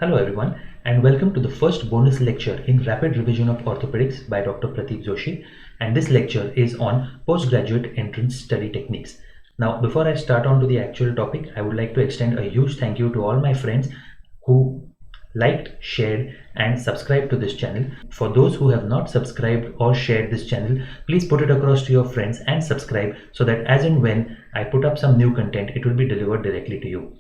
Hello everyone and welcome to the first bonus lecture in Rapid Revision of Orthopedics by Dr. Prateek Joshi, and this lecture is on postgraduate entrance study techniques. Now before I start on to the actual topic, I would like to extend a huge thank you to all my friends who liked, shared and subscribed to this channel. For those who have not subscribed or shared this channel, please put it across to your friends and subscribe so that as and when I put up some new content, it will be delivered directly to you.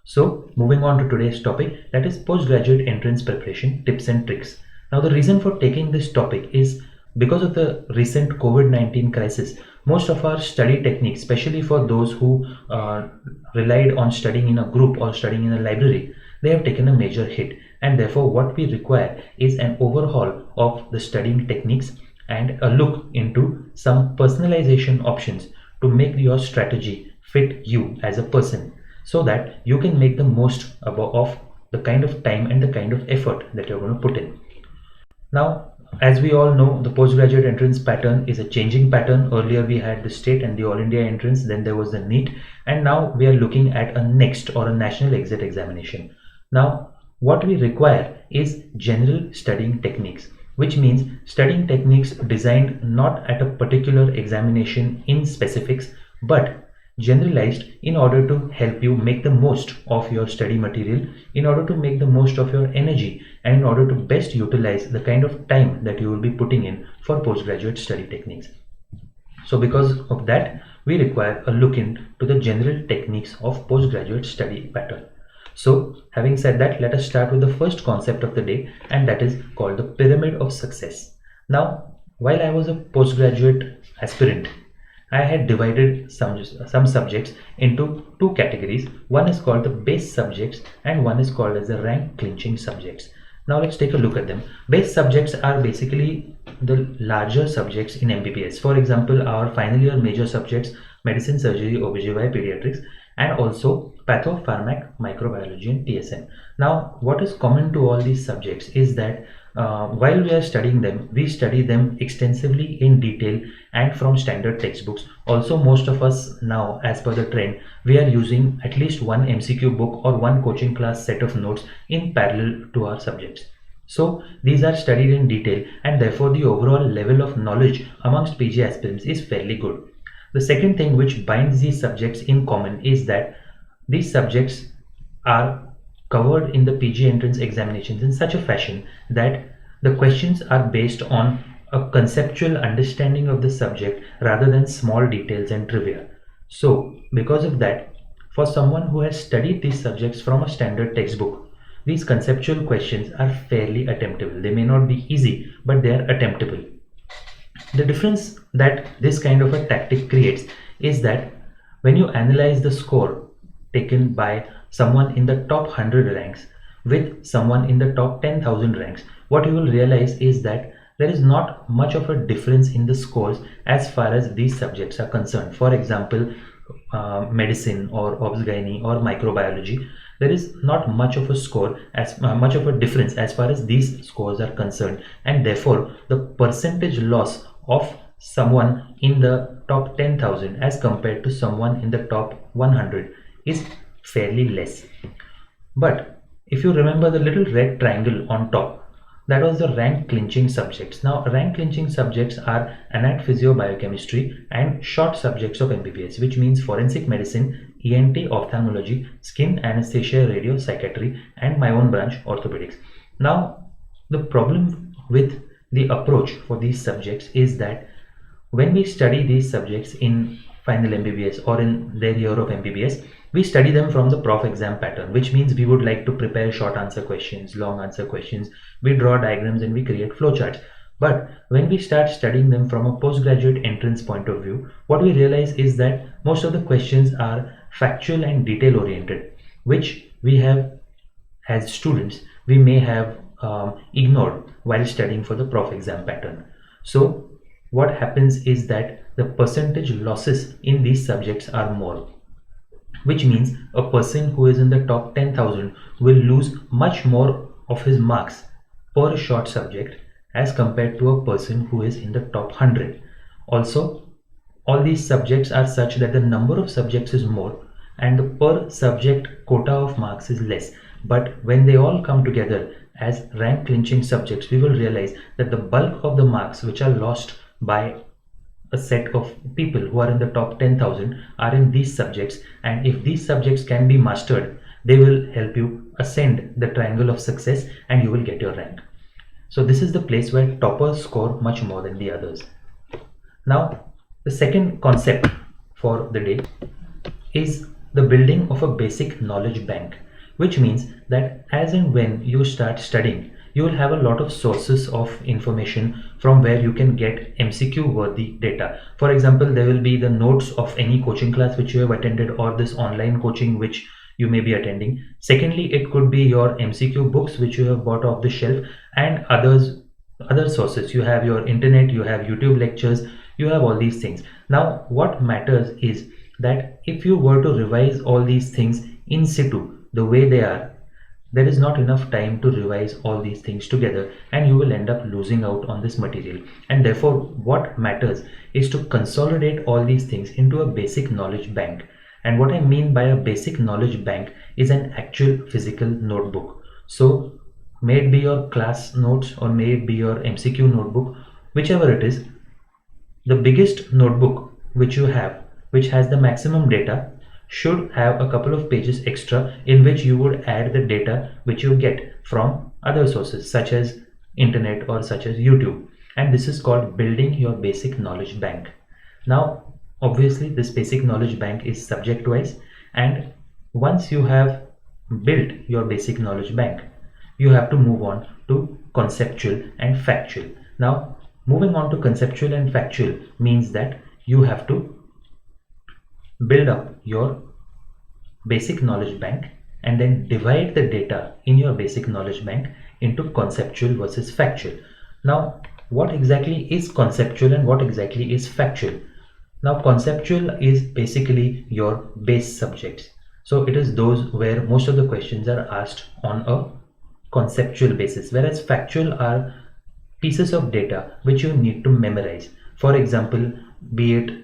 So moving on to today's topic, that is postgraduate entrance preparation tips and tricks. Now the reason for taking this topic is because of the recent COVID-19 crisis. Most of our study techniques, especially for those who relied on studying in a group or studying in a library, they have taken a major hit, and therefore what we require is an overhaul of the studying techniques and a look into some personalization options to make your strategy fit you as a person, so that you can make the most of the kind of time and the kind of effort that you're going to put in. Now, as we all know, the postgraduate entrance pattern is a changing pattern. Earlier we had the state and the all India entrance, then there was the NEET, and now we are looking at a next or a national exit examination. Now, what we require is general studying techniques, which means studying techniques designed not at a particular examination in specifics, but generalized in order to help you make the most of your study material, in order to make the most of your energy, and in order to best utilize the kind of time that you will be putting in for postgraduate study techniques. So because of that, we require a look into the general techniques of postgraduate study pattern. So having said that, let us start with the first concept of the day, and that is called the pyramid of success. Now, while I was a postgraduate aspirant, I had divided some subjects into two categories. One is called the base subjects and one is called as the rank clinching subjects. Now let's take a look at them. Base subjects are basically the larger subjects in MBBS. For example, our final year major subjects, medicine, surgery, OBGYN, pediatrics, and also patho, pharmac, microbiology and TSM. Now what is common to all these subjects is that while we are studying them, we study them extensively in detail and from standard textbooks. Also, most of us now, as per the trend, we are using at least one MCQ book or one coaching class set of notes in parallel to our subjects. So these are studied in detail, and therefore the overall level of knowledge amongst PG aspirants is fairly good. The second thing which binds these subjects in common is that these subjects are covered in the PG entrance examinations in such a fashion that the questions are based on a conceptual understanding of the subject rather than small details and trivia. So because of that, for someone who has studied these subjects from a standard textbook, these conceptual questions are fairly attemptable. They may not be easy, but they are attemptable. The difference that this kind of a tactic creates is that when you analyze the score taken by someone in the top 100 ranks with someone in the top 10,000 ranks, what you will realize is that there is not much of a difference in the scores as far as these subjects are concerned. For example, medicine or obs-gynae or microbiology, there is not much of a score as much of a difference as far as these scores are concerned, and therefore the percentage loss of someone in the top 10,000 as compared to someone in the top 100 is fairly less. But if you remember the little red triangle on top, that was the rank clinching subjects. Now rank clinching subjects are anat, physio, biochemistry and short subjects of MBBS, which means forensic medicine, ENT, ophthalmology, skin, anesthesia, radio, psychiatry, and my own branch, orthopedics. Now the problem with the approach for these subjects is that when we study these subjects in final MBBS or in their year of MBBS, we study them from the prof exam pattern, which means we would like to prepare short answer questions, long answer questions, we draw diagrams and we create flowcharts. But when we start studying them from a postgraduate entrance point of view, what we realize is that most of the questions are factual and detail oriented, which we have as students, we may have ignored while studying for the prof exam pattern. So what happens is that the percentage losses in these subjects are more, which means a person who is in the top 10,000 will lose much more of his marks per short subject as compared to a person who is in the top 100. Also, all these subjects are such that the number of subjects is more and the per subject quota of marks is less. But when they all come together as rank clinching subjects, we will realize that the bulk of the marks which are lost by a set of people who are in the top 10,000 are in these subjects, and if these subjects can be mastered, they will help you ascend the triangle of success and you will get your rank. So this is the place where toppers score much more than the others. Now, the second concept for the day is the building of a basic knowledge bank, which means that as and when you start studying, you will have a lot of sources of information from where you can get MCQ worthy data. For example, there will be the notes of any coaching class which you have attended or this online coaching which you may be attending. Secondly, it could be your MCQ books which you have bought off the shelf, and other sources. You have your internet, you have YouTube lectures, you have all these things. Now what matters is that if you were to revise all these things in situ the way they are, there is not enough time to revise all these things together and you will end up losing out on this material. And therefore what matters is to consolidate all these things into a basic knowledge bank. And what I mean by a basic knowledge bank is an actual physical notebook. So may it be your class notes or may it be your MCQ notebook, whichever it is, the biggest notebook which you have, which has the maximum data, should have a couple of pages extra in which you would add the data which you get from other sources such as internet or such as YouTube. And this is called building your basic knowledge bank. Now obviously this basic knowledge bank is subject wise, and once you have built your basic knowledge bank, you have to move on to conceptual and factual. Now moving on to conceptual and factual means that you have to build up your basic knowledge bank and then divide the data in your basic knowledge bank into conceptual versus factual. Now what exactly is conceptual and what exactly is factual? Now conceptual is basically your base subjects. So it is those where most of the questions are asked on a conceptual basis, whereas factual are pieces of data which you need to memorize. For example, be it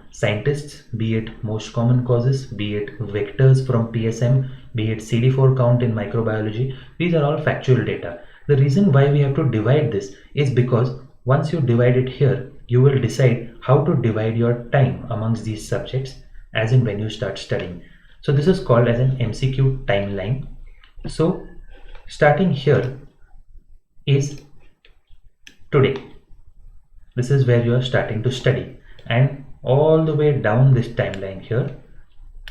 scientists, be it most common causes, be it vectors from PSM, be it CD4 count in microbiology, these are all factual data. The reason why we have to divide this is because once you divide it here, you will decide how to divide your time amongst these subjects as in when you start studying. So this is called as an MCQ timeline. So starting here is today. This is where you are starting to study, and all the way down this timeline here,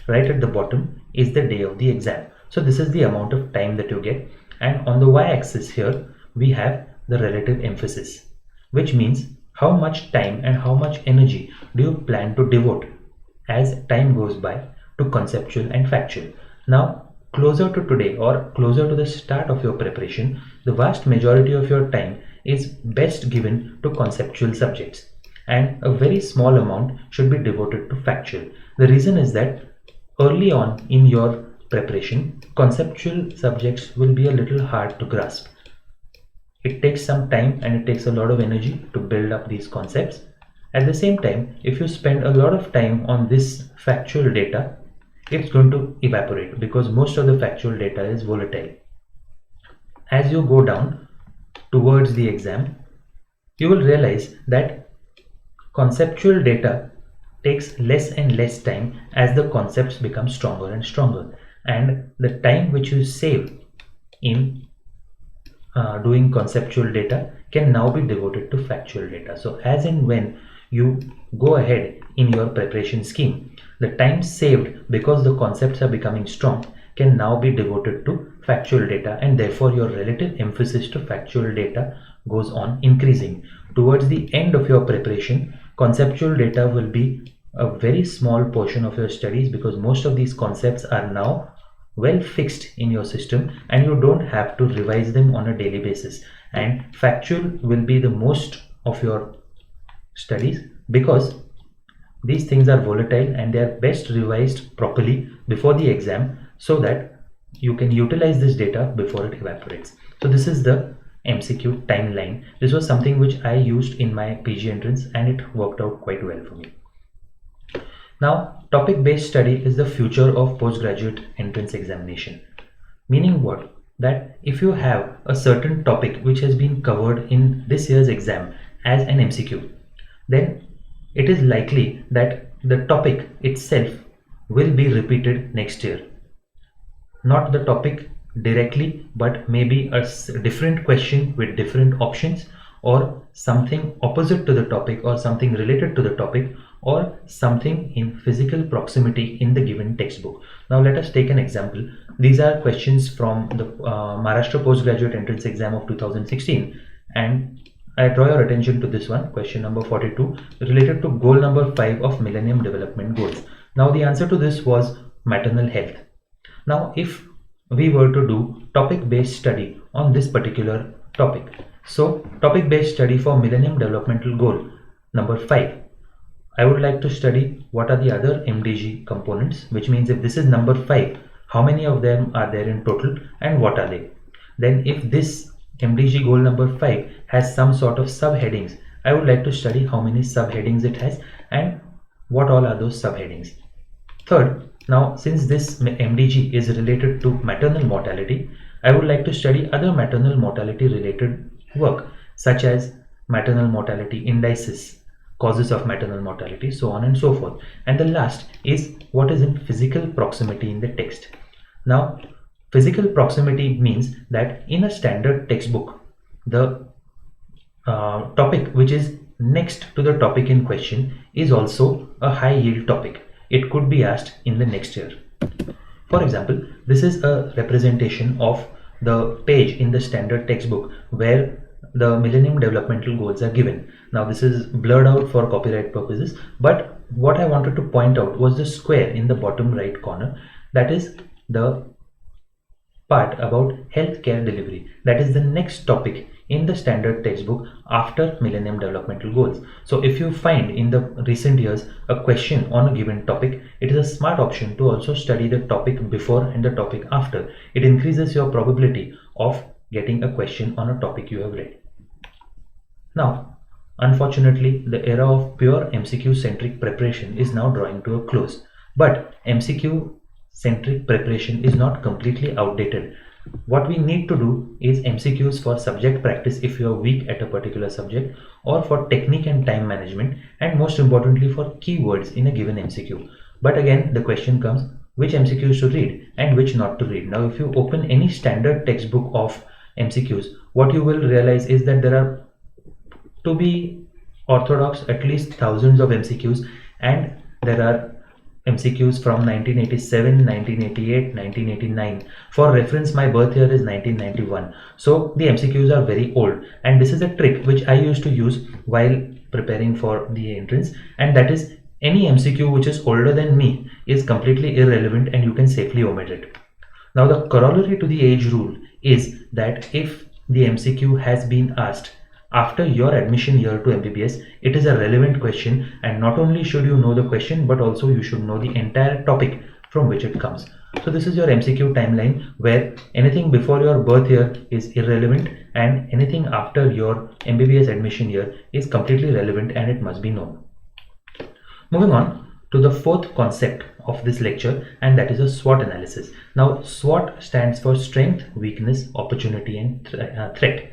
right at the bottom, is the day of the exam. So this is the amount of time that you get, and on the y-axis here we have the relative emphasis, which means how much time and how much energy do you plan to devote as time goes by to conceptual and factual. Now closer to today or closer to the start of your preparation, the vast majority of your time is best given to conceptual subjects and a very small amount should be devoted to factual. The reason is that early on in your preparation, conceptual subjects will be a little hard to grasp. It takes some time and it takes a lot of energy to build up these concepts. At the same time, if you spend a lot of time on this factual data, it's going to evaporate because most of the factual data is volatile. As you go down towards the exam, you will realize that conceptual data takes less and less time as the concepts become stronger and stronger, and the time which you save in doing conceptual data can now be devoted to factual data. So as and when you go ahead in your preparation scheme, the time saved because the concepts are becoming strong can now be devoted to factual data, and therefore your relative emphasis to factual data goes on increasing. Towards the end of your preparation, conceptual data will be a very small portion of your studies because most of these concepts are now well fixed in your system and you don't have to revise them on a daily basis, and factual will be the most of your studies because these things are volatile and they are best revised properly before the exam so that you can utilize this data before it evaporates. So this is the MCQ timeline. This was something which I used in my PG entrance and it worked out quite well for me. Now, topic based study is the future of postgraduate entrance examination. Meaning what? That if you have a certain topic which has been covered in this year's exam as an MCQ, then it is likely that the topic itself will be repeated next year. Not the topic directly, but maybe a different question with different options, or something opposite to the topic, or something related to the topic, or something in physical proximity in the given textbook. Now let us take an example. These are questions from the Maharashtra Postgraduate Entrance Exam of 2016, and I draw your attention to this one, question number 42, related to goal number 5 of Millennium Development Goals. Now the answer to this was maternal health. Now if we were to do topic based study on this particular topic, so topic based study for Millennium Developmental Goal number 5, I would like to study what are the other MDG components, which means if this is number 5, how many of them are there in total and what are they? Then if this MDG goal number 5 has some sort of subheadings, I would like to study how many subheadings it has and what all are those subheadings. Third, now since this MDG is related to maternal mortality, I would like to study other maternal mortality related work such as maternal mortality indices, causes of maternal mortality, so on and so forth. And the last is what is in physical proximity in the text. Now physical proximity means that in a standard textbook, the topic which is next to the topic in question is also a high yield topic. It could be asked in the next year. For example, this is a representation of the page in the standard textbook where the Millennium Developmental Goals are given. Now this is blurred out for copyright purposes, but what I wanted to point out was the square in the bottom right corner. That is the part about healthcare delivery. That is the next topic in the standard textbook after Millennium Developmental Goals. So if you find in the recent years a question on a given topic, it is a smart option to also study the topic before and the topic after. It increases your probability of getting a question on a topic you have read. Now, unfortunately, the era of pure MCQ centric preparation is now drawing to a close. But MCQ centric preparation is not completely outdated. What we need to do is MCQs for subject practice if you are weak at a particular subject, or for technique and time management, and most importantly for keywords in a given MCQ. But again, the question comes, which MCQs to read and which not to read. Now if you open any standard textbook of MCQs, what you will realize is that there are, to be orthodox, at least thousands of MCQs, and there are MCQs from 1987, 1988, 1989. For reference, my birth year is 1991. So the MCQs are very old, and this is a trick which I used to use while preparing for the entrance, and that is any MCQ which is older than me is completely irrelevant and you can safely omit it. Now the corollary to the age rule is that if the MCQ has been asked after your admission year to MBBS, it is a relevant question, and not only should you know the question, but also you should know the entire topic from which it comes. So this is your MCQ timeline, where anything before your birth year is irrelevant and anything after your MBBS admission year is completely relevant and it must be known. Moving on to the fourth concept of this lecture, and that is a SWOT analysis. Now SWOT stands for strength, weakness, opportunity and threat.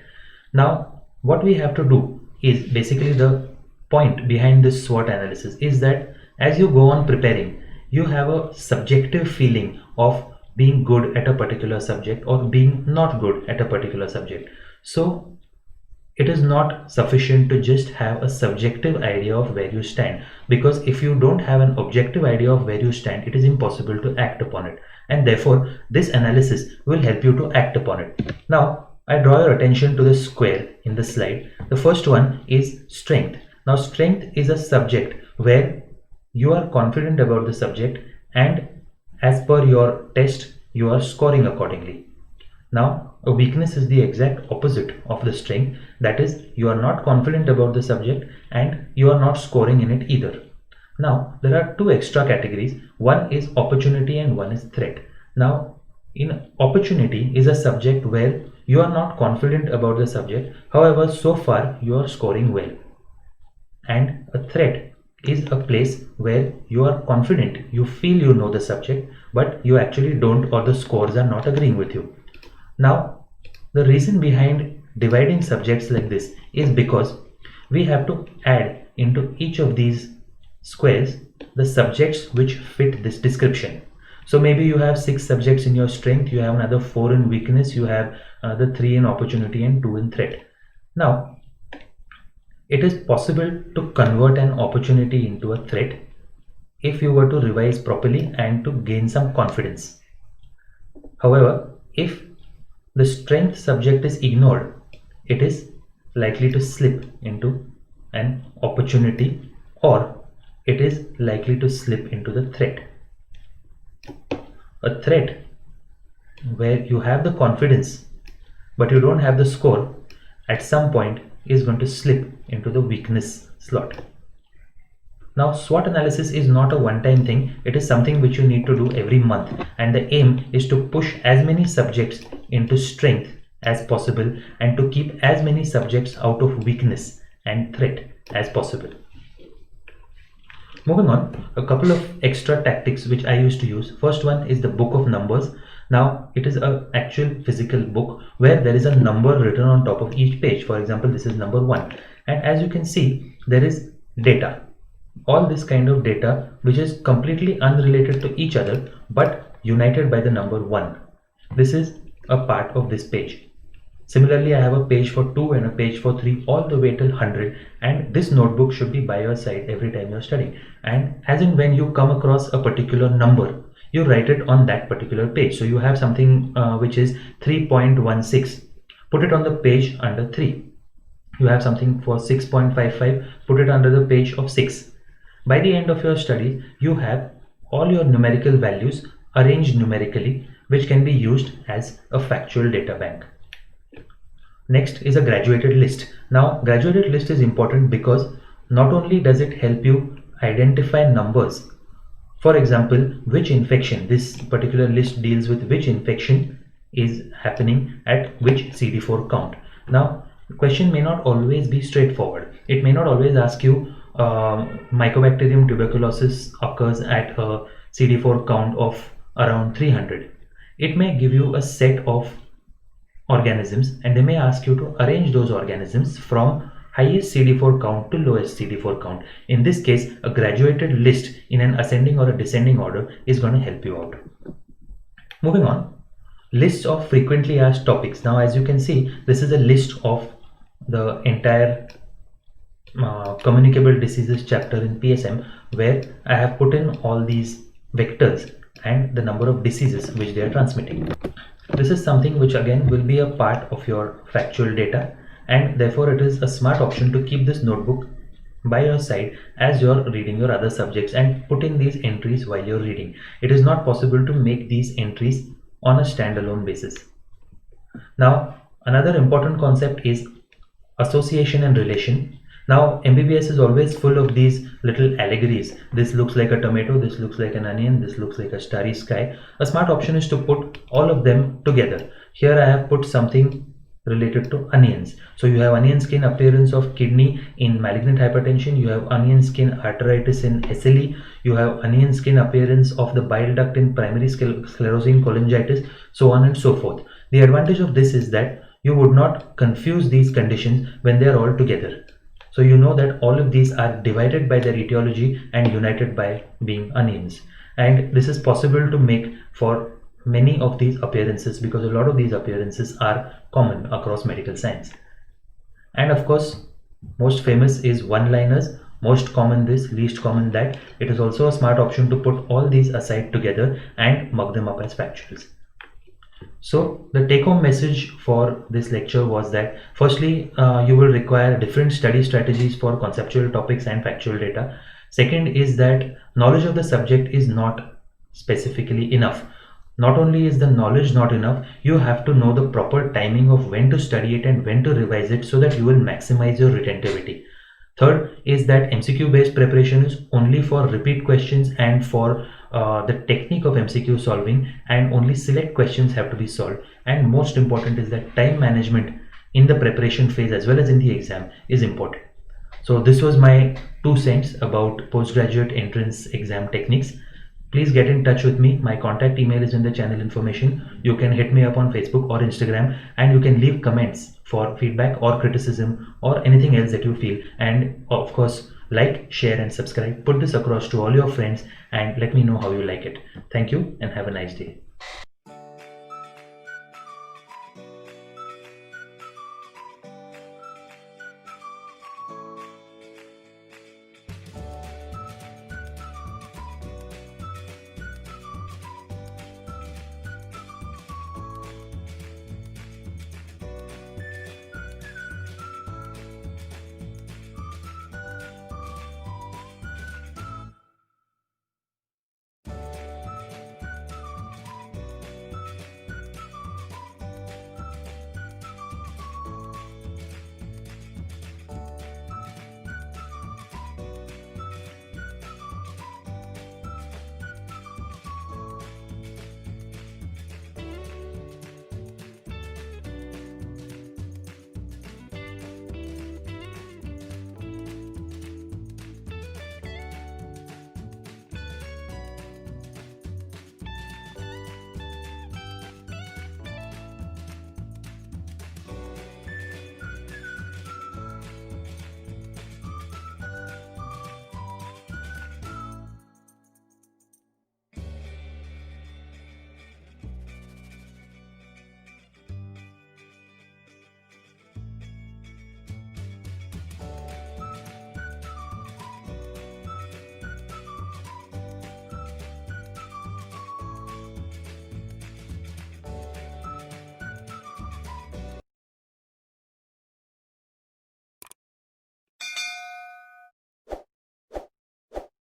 Now what we have to do is, basically the point behind this SWOT analysis is that as you go on preparing, you have a subjective feeling of being good at a particular subject or being not good at a particular subject. So it is not sufficient to just have a subjective idea of where you stand, because if you don't have an objective idea of where you stand, it is impossible to act upon it, and therefore this analysis will help you to act upon it. Now I draw your attention to the square in the slide. The first one is strength. Now strength is a subject where you are confident about the subject, and as per your test you are scoring accordingly. Now a weakness is the exact opposite of the strength, that is, you are not confident about the subject and you are not scoring in it either. Now there are two extra categories, one is opportunity and one is threat. Now in opportunity is a subject where you are not confident about the subject, however so far you are scoring well. And a threat is a place where you are confident, you feel you know the subject, but you actually don't, or the scores are not agreeing with you. Now, the reason behind dividing subjects like this is because we have to add into each of these squares the subjects which fit this description. So maybe you have 6 subjects in your strength, you have another 4 in weakness, you have another 3 in opportunity and 2 in threat. Now, it is possible to convert an opportunity into a threat if you were to revise properly and to gain some confidence. However, if the strength subject is ignored, it is likely to slip into an opportunity, or it is likely to slip into the threat. A threat where you have the confidence but you don't have the score at some point is going to slip into the weakness slot. Now, SWOT analysis is not a one-time thing. It is something which you need to do every month, and the aim is to push as many subjects into strength as possible and to keep as many subjects out of weakness and threat as possible. Moving on, a couple of extra tactics which I used to use. First one is the book of numbers. Now, it is an actual physical book where there is a number written on top of each page. For example, this is number 1, and as you can see, there is data. All this kind of data which is completely unrelated to each other but united by the number 1. This is a part of this page. Similarly, I have a page for 2 and a page for 3 all the way till 100, and this notebook should be by your side every time you're studying. And as in when you come across a particular number, you write it on that particular page. So you have something which is 3.16, put it on the page under 3. You have something for 6.55, put it under the page of 6. By the end of your study, you have all your numerical values arranged numerically, which can be used as a factual data bank. Next is a graduated list. Now, graduated list is important because not only does it help you identify numbers, for example, which infection, this particular list deals with which infection is happening at which CD4 count. Now, the question may not always be straightforward. It may not always ask you Mycobacterium tuberculosis occurs at a CD4 count of around 300. It may give you a set of organisms and they may ask you to arrange those organisms from highest CD4 count to lowest CD4 count. In this case, a graduated list in an ascending or a descending order is going to help you out. Moving on, lists of frequently asked topics. Now, as you can see, this is a list of the entire communicable diseases chapter in PSM, where I have put in all these vectors and the number of diseases which they are transmitting. This is something which again will be a part of your factual data, and therefore it is a smart option to keep this notebook by your side as you're reading your other subjects and put in these entries while you're reading. It is not possible to make these entries on a standalone basis. Now, another important concept is association and relation. Now, MBBS is always full of these little allegories. This looks like a tomato, this looks like an onion, this looks like a starry sky. A smart option is to put all of them together. Here I have put something related to onions. So you have onion skin appearance of kidney in malignant hypertension, you have onion skin arteritis in SLE, you have onion skin appearance of the bile duct in primary sclerosing cholangitis, so on and so forth. The advantage of this is that you would not confuse these conditions when they are all together. So you know that all of these are divided by their etiology and united by being onions. And this is possible to make for many of these appearances because a lot of these appearances are common across medical science. And of course, most famous is one-liners. Most common this, least common that. It is also a smart option to put all these aside together and mug them up as factuals. So the take-home message for this lecture was that firstly, you will require different study strategies for conceptual topics and factual data. Second is that knowledge of the subject is not specifically enough. Not only is the knowledge not enough, you have to know the proper timing of when to study it and when to revise it so that you will maximize your retentivity. Third is that MCQ based preparation is only for repeat questions and for the technique of MCQ solving, and only select questions have to be solved. And most important is that time management in the preparation phase as well as in the exam is important. So this was my 2 cents about postgraduate entrance exam techniques. Please get in touch with me. My contact email is in the channel information. You can hit me up on Facebook or Instagram, and you can leave comments for feedback or criticism or anything else that you feel. And of course, like, share and subscribe. Put this across to all your friends and let me know how you like it. Thank you and have a nice day.